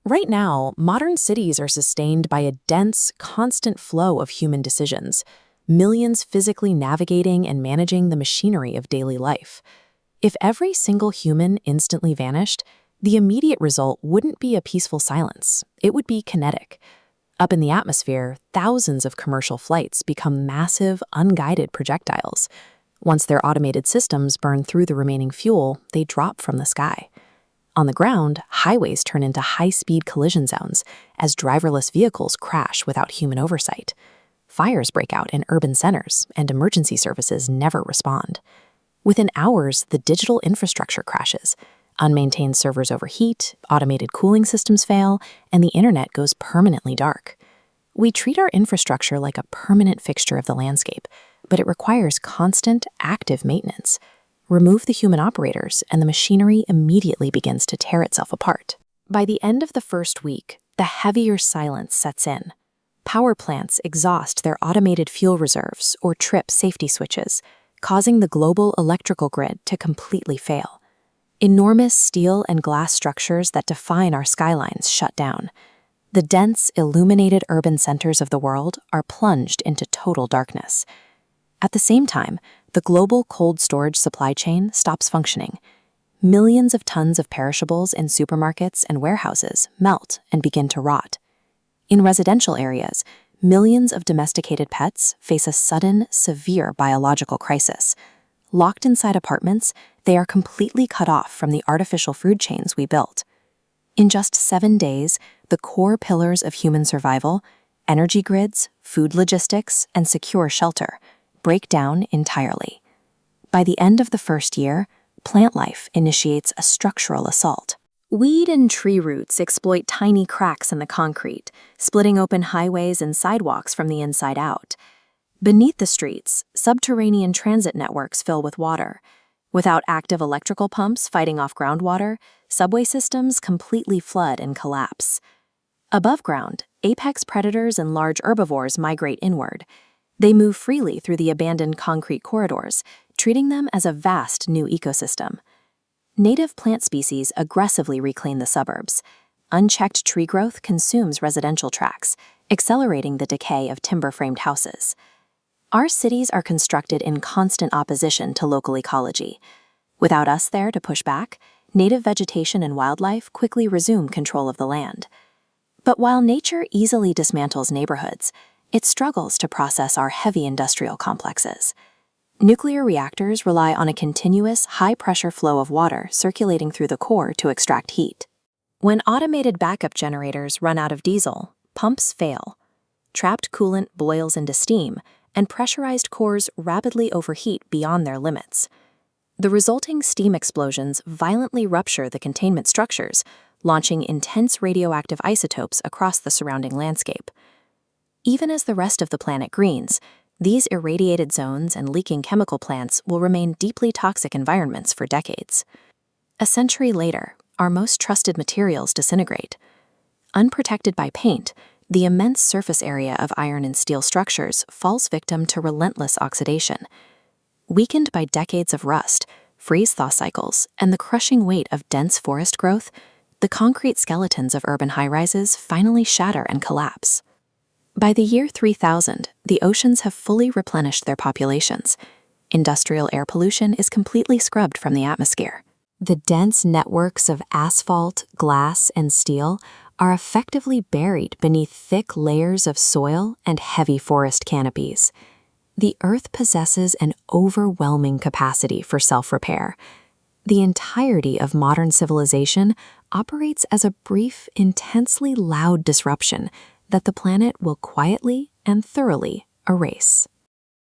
Right now, modern cities are sustained by a dense, constant flow of human decisions, millions physically navigating and managing the machinery of daily life. If every single human instantly vanished, the immediate result wouldn't be a peaceful silence. It would be kinetic. Up in the atmosphere, thousands of commercial flights become massive, unguided projectiles. Once their automated systems burn through the remaining fuel, they drop from the sky. On the ground, highways turn into high-speed collision zones as driverless vehicles crash without human oversight. Fires break out in urban centers, and emergency services never respond. Within hours, the digital infrastructure crashes. Unmaintained servers overheat, automated cooling systems fail, and the internet goes permanently dark. We treat our infrastructure like a permanent fixture of the landscape, but it requires constant, active maintenance. Remove the human operators, and the machinery immediately begins to tear itself apart. By the end of the first week, the heavier silence sets in. Power plants exhaust their automated fuel reserves or trip safety switches, causing the global electrical grid to completely fail. Enormous steel and glass structures that define our skylines shut down. The dense, illuminated urban centers of the world are plunged into total darkness. At the same time, the global cold storage supply chain stops functioning. Millions of tons of perishables in supermarkets and warehouses melt and begin to rot. In residential areas, millions of domesticated pets face a sudden, severe biological crisis. Locked inside apartments, they are completely cut off from the artificial food chains we built. In just 7 days, the core pillars of human survival, energy grids, food logistics, and secure shelter, break down entirely. By the end of the first year, plant life initiates a structural assault. Weed and tree roots exploit tiny cracks in the concrete, splitting open highways and sidewalks from the inside out. Beneath the streets, subterranean transit networks fill with water. Without active electrical pumps fighting off groundwater, subway systems completely flood and collapse. Above ground, apex predators and large herbivores migrate inward. They move freely through the abandoned concrete corridors, treating them as a vast new ecosystem. Native plant species aggressively reclaim the suburbs. Unchecked tree growth consumes residential tracts, accelerating the decay of timber-framed houses. Our cities are constructed in constant opposition to local ecology. Without us there to push back, native vegetation and wildlife quickly resume control of the land. But while nature easily dismantles neighborhoods, it struggles to process our heavy industrial complexes. Nuclear reactors rely on a continuous, high-pressure flow of water circulating through the core to extract heat. When automated backup generators run out of diesel, pumps fail. Trapped coolant boils into steam, and pressurized cores rapidly overheat beyond their limits. The resulting steam explosions violently rupture the containment structures, launching intense radioactive isotopes across the surrounding landscape. Even as the rest of the planet greens, these irradiated zones and leaking chemical plants will remain deeply toxic environments for decades. A century later, our most trusted materials disintegrate. Unprotected by paint, the immense surface area of iron and steel structures falls victim to relentless oxidation. Weakened by decades of rust, freeze-thaw cycles, and the crushing weight of dense forest growth, the concrete skeletons of urban high-rises finally shatter and collapse. By the year 3000, the oceans have fully replenished their populations. Industrial air pollution is completely scrubbed from the atmosphere. The dense networks of asphalt, glass, and steel are effectively buried beneath thick layers of soil and heavy forest canopies. The Earth possesses an overwhelming capacity for self-repair. The entirety of modern civilization operates as a brief, intensely loud disruption that the planet will quietly and thoroughly erase.